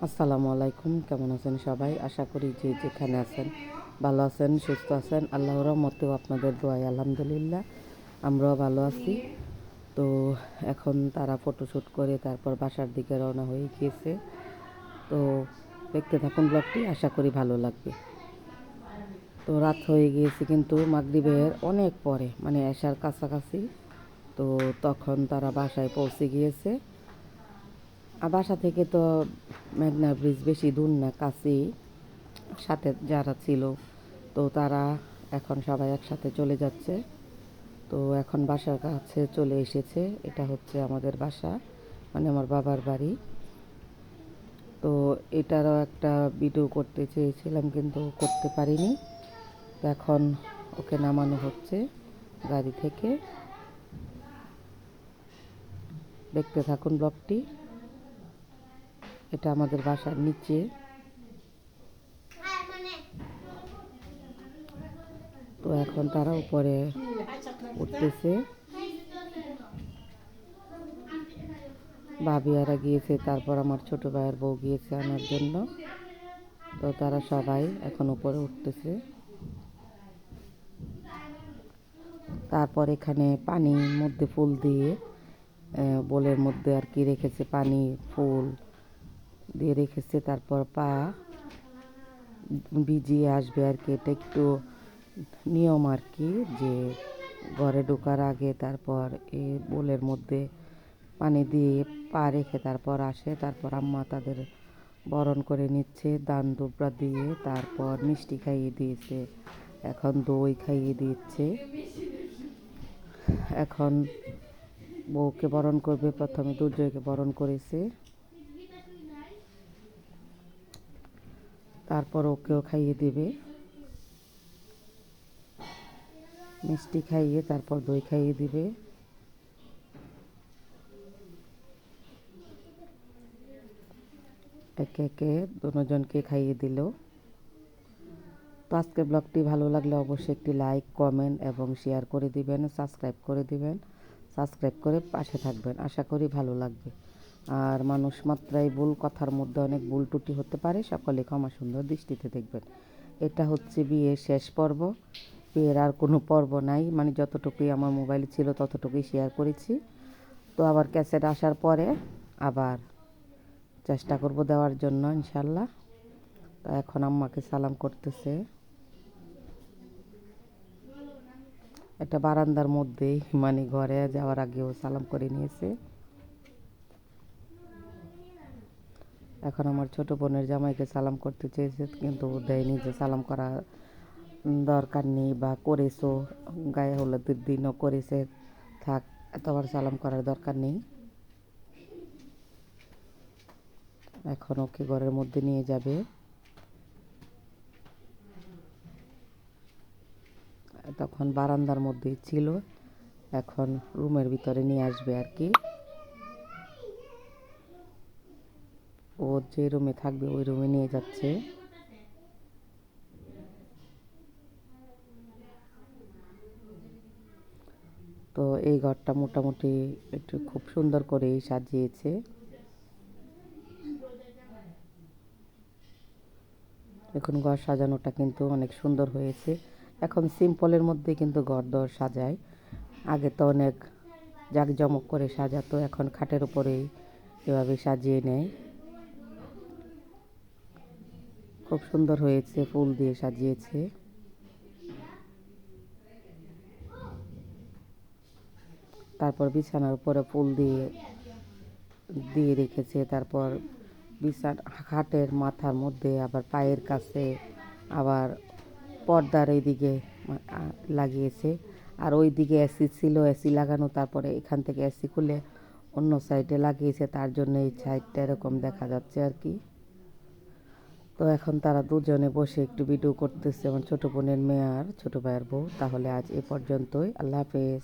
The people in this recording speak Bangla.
আসসালামু আলাইকুম, কেমন আছেন সবাই? আশা করি যে যেখানে আছেন ভালো আছেন, সুস্থ আছেন। আল্লাহর রহমতেও আপনাদের দোয়ায় আলহামদুলিল্লাহ আমরাও ভালো আছি। তো এখন তারা ফটোশ্যুট করে তারপর বাসার দিকে রওনা হয়ে গিয়েছে। তো দেখতে থাকুন ব্লগটি, আশা করি ভালো লাগবে। তো রাত হয়ে গিয়েছে কিন্তু মাগরিবের অনেক পরে, মানে এশার কাছাকাছি। তো তখন তারা বাসায় পৌঁছে গিয়েছে। আর বাসা থেকে তো মেঘনা ব্রিজ বেশি দূর না, কাছেই। সাথে যারা ছিল তো তারা এখন সবাই একসাথে চলে যাচ্ছে। তো এখন বাসার কাছে চলে এসেছে। এটা হচ্ছে আমাদের বাসা, মানে আমার বাবার বাড়ি। তো এটারও একটা ভিডিও করতে চেয়েছিলাম কিন্তু করতে পারিনি। তো এখন ওকে নামানো হচ্ছে গাড়ি থেকে। দেখতে থাকুন ব্লগটি। এটা আমাদের বাসার নিচে। তো এখন তারা উপরে উঠতেছে। ভাবিয়ারা গিয়েছে, তারপর আমার ছোট ভাইয়ের বউ গিয়েছে আনার জন্য। তো তারা সবাই এখন উপরে উঠতেছে। তারপর এখানে পানির মধ্যে ফুল দিয়ে বোলের মধ্যে আর কি রেখেছে, পানি ফুল দিয়ে রেখেছে। তারপর পা ভিজিয়ে আসবে আর কি। এটা একটু নিয়ম আর কি, যে ঘরে ঢোকার আগে তারপর এই বোলের মধ্যে পানি দিয়ে পা রেখে তারপর আসে। তারপর আম্মা তাদের বরণ করে নিচ্ছে দান দুবরা দিয়ে। তারপর মিষ্টি খাইয়ে দিয়েছে, এখন দই খাইয়ে দিচ্ছে। এখন বউকে বরণ করবে, প্রথমে দুর্জয়কে বরণ করেছে, তারপর ওকেও খাইয়ে দেবে। মিষ্টি খাইয়ে তারপর দই খাইয়ে দিবে। একে একে দুজনকে খাইয়ে দিল। তো আজকের ব্লগটি ভালো লাগলে অবশ্যই একটি লাইক, কমেন্ট এবং শেয়ার করে দিবেন, সাবস্ক্রাইব করে দিবেন। সাবস্ক্রাইব করে পাশে থাকবেন, আশা করি ভালো লাগবে। আর মানুষ মাত্রাই ভুল, কথার মধ্যে অনেক ভুল ত্রুটি হতে পারে, সকলে ক্ষমা সুন্দর দৃষ্টিতে দেখবেন। এটা হচ্ছে বিয়ের শেষ পর্ব। বিয়ের আর কোনো পর্ব নাই, মানে যতটুকুই আমার মোবাইলে ছিল ততটুকুই শেয়ার করেছি। তো আবার ক্যাসেট আসার পরে আবার চেষ্টা করব দেওয়ার জন্য ইনশাল্লাহ। তো এখন আম্মাকে সালাম করতেছে। এটা বারান্দার মধ্যেই, মানে ঘরে যাওয়ার আগেও সালাম করে নিয়েছে। এখন আমার ছোট বোনের জামাইকে সালাম করতে চেয়েছে কিন্তু দেয়নি, যে সালাম করা দরকার নেই বা করেছো, গায়ে হলুদের দিনও করেছে, থাক, এতবার সালাম করার দরকার নেই। এখন ওকে ঘরের মধ্যে নিয়ে যাবে। তখন বারান্দার মধ্যেই ছিল, এখন রুমের ভিতরে নিয়ে আসবে আর কি। ও যে রুমে থাকবে ওই রুমে নিয়ে যাচ্ছে। তো এই ঘরটা মোটামুটি একটু খুব সুন্দর করেই সাজিয়েছে। এখন ঘর সাজানোটা কিন্তু অনেক সুন্দর হয়েছে। এখন সিম্পলের মধ্যে কিন্তু ঘর দর সাজায়। আগে তো অনেক জাঁকজমক করে সাজাতো, এখন খাটের উপরেই এভাবে সাজিয়ে নেয়। খুব সুন্দর হয়েছে, ফুল দিয়ে সাজিয়েছে। তারপর বিছানার উপরে ফুল দিয়ে দিয়ে রেখেছে। তারপর খাটের মাথার মধ্যে আবার পায়ের কাছে আবার পর্দার এইদিকে লাগিয়েছে। আর ওই দিকে এসি ছিল, এসি লাগানো, তারপরে এখান থেকে এসি খুলে অন্য সাইডে লাগিয়েছে, তার জন্য এই সাইডটা এরকম দেখা যাচ্ছে আর কি। তো এখন তারা দুজনে বসে একটু ভিডিও করতেছে, আমার ছোটো বোনের মেয়ে আর ছোটো ভাইয়ের বউ। তাহলে আজ এ পর্যন্তই, আল্লাহ হাফেজ।